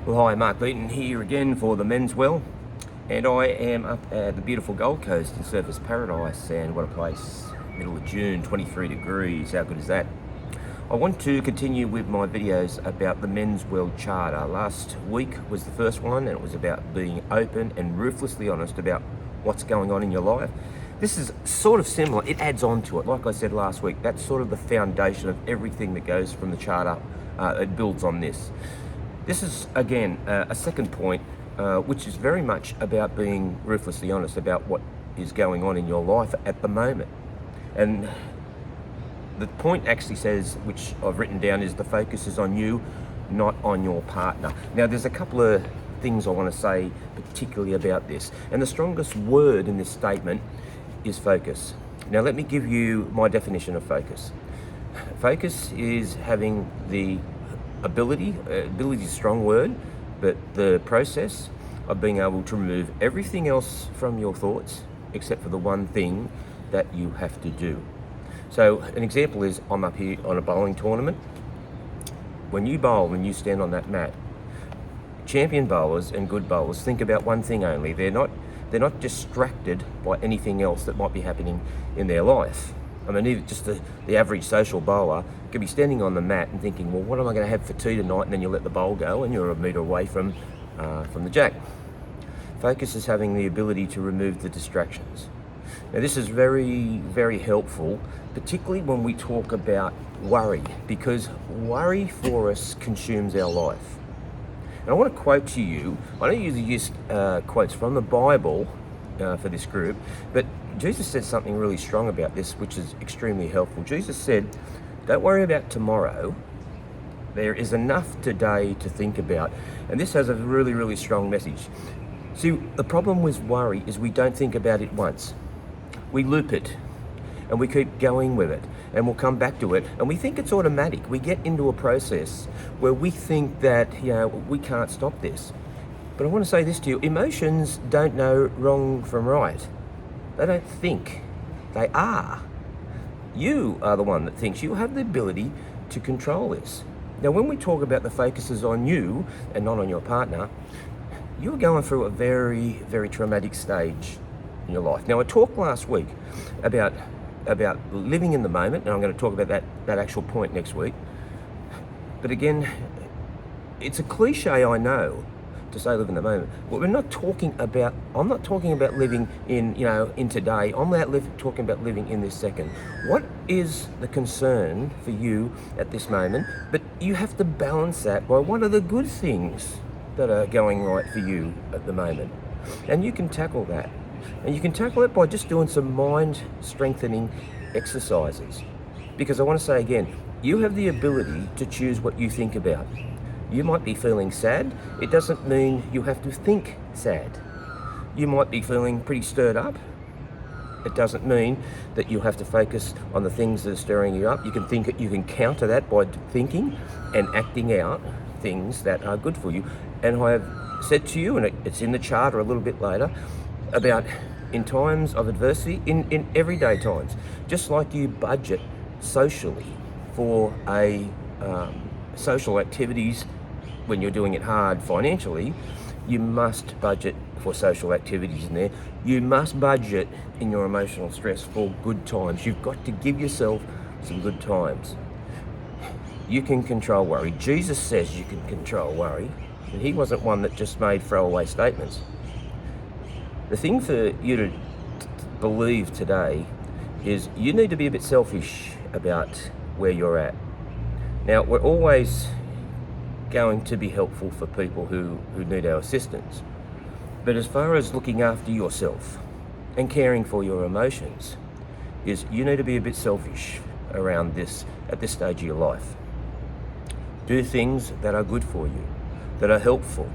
Well, hi, Mark Beaton here again for the Men's Well, and I am up at the beautiful Gold Coast in Surfers Paradise, and what a place. Middle of June, 23 degrees, how good is that? I want to continue with my videos about the Men's Well Charter. Last week was the first one, and it was about being open and ruthlessly honest about what's going on in your life. This is sort of similar, it adds on to it. Like I said last week, that's sort of the foundation of everything that goes from the Charter. It builds on this. This is, again, a second point, which is very much about being ruthlessly honest about what is going on in your life at the moment. And the point actually says, which I've written down, is the focus is on you, not on your partner. Now, there's a couple of things I want to say particularly about this. And the strongest word in this statement is focus. Now, let me give you my definition of focus. Focus is having the ability is a strong word, but the process of being able to remove everything else from your thoughts except for the one thing that you have to do. So an example is, I'm up here on a bowling tournament. When you bowl, when you stand on that mat, champion bowlers and good bowlers think about one thing only. They're not distracted by anything else that might be happening in their life. I mean, even just the average social bowler could be standing on the mat and thinking, well, what am I going to have for tea tonight? And then you let the bowl go and you're a metre away from the jack. Focus is having the ability to remove the distractions. Now, this is very, very helpful, particularly when we talk about worry, because worry for us consumes our life. And I want to quote to you, I don't usually use quotes from the Bible for this group, but Jesus said something really strong about this, which is extremely helpful. Jesus said, don't worry about tomorrow. There is enough today to think about. And this has a really, really strong message. See, the problem with worry is we don't think about it once. We loop it and we keep going with it, and we'll come back to it, and we think it's automatic. We get into a process where we think that, we can't stop this. But I want to say this to you, emotions don't know wrong from right. They don't think, they are. You are the one that thinks. You have the ability to control this. Now, when we talk about the focus is on you and not on your partner, you're going through a very, very traumatic stage in your life. Now, I talked last week about living in the moment, and I'm going to talk about that actual point next week. But again, it's a cliche, I know, to say live in the moment. But I'm not talking about living in today. I'm talking about living in this second. What is the concern for you at this moment? But you have to balance that by what are the good things that are going right for you at the moment. And you can tackle that. And you can tackle it by just doing some mind strengthening exercises. Because I want to say again, you have the ability to choose what you think about. You might be feeling sad. It doesn't mean you have to think sad. You might be feeling pretty stirred up. It doesn't mean that you have to focus on the things that are stirring you up. You can counter that by thinking and acting out things that are good for you. And I have said to you, and it's in the charter a little bit later, about in times of adversity, in everyday times, just like you budget socially for social activities when you're doing it hard financially, you must budget for social activities in there. You must budget in your emotional stress for good times. You've got to give yourself some good times. You can control worry. Jesus says you can control worry, and he wasn't one that just made throwaway statements. The thing for you to believe today is you need to be a bit selfish about where you're at. Now, we're always going to be helpful for people who need our assistance. But as far as looking after yourself and caring for your emotions, is you need to be a bit selfish around this at this stage of your life. Do things that are good for you, that are helpful.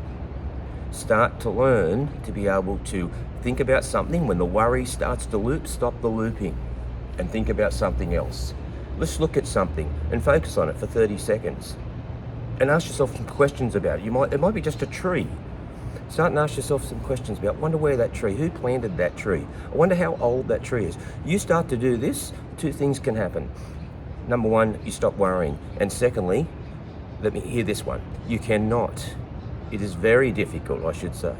Start to learn to be able to think about something. When the worry starts to loop, stop the looping and think about something else. Let's look at something and focus on it for 30 seconds and ask yourself some questions about it. It might be just a tree. Start and ask yourself some questions about, wonder where that tree, who planted that tree? I wonder how old that tree is. You start to do this, two things can happen. Number one, you stop worrying. And secondly, let me hear this one. You cannot It is very difficult, I should say,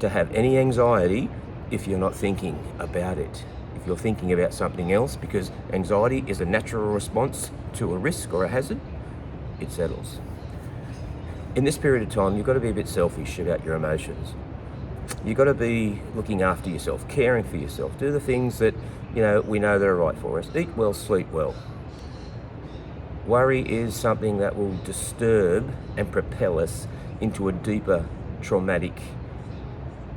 to have any anxiety if you're not thinking about it. If you're thinking about something else, because anxiety is a natural response to a risk or a hazard, it settles. In this period of time, you've got to be a bit selfish about your emotions. You've got to be looking after yourself, caring for yourself. Do the things that, we know that are right for us. Eat well, sleep well. Worry is something that will disturb and propel us into a deeper traumatic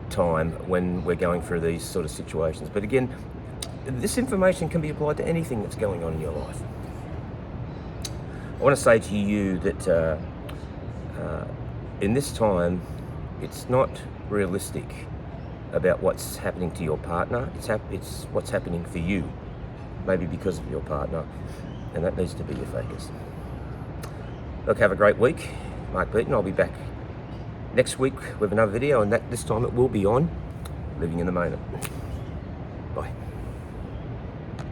time when we're going through these sort of situations. But again, this information can be applied to anything that's going on in your life. I want to say to you that in this time, it's not realistic about what's happening to your partner. It's what's happening for you, maybe because of your partner, and that needs to be your focus. Look, have a great week. Mark Beaton. I'll be back next week with another video, and this time it will be on living in the moment. Bye.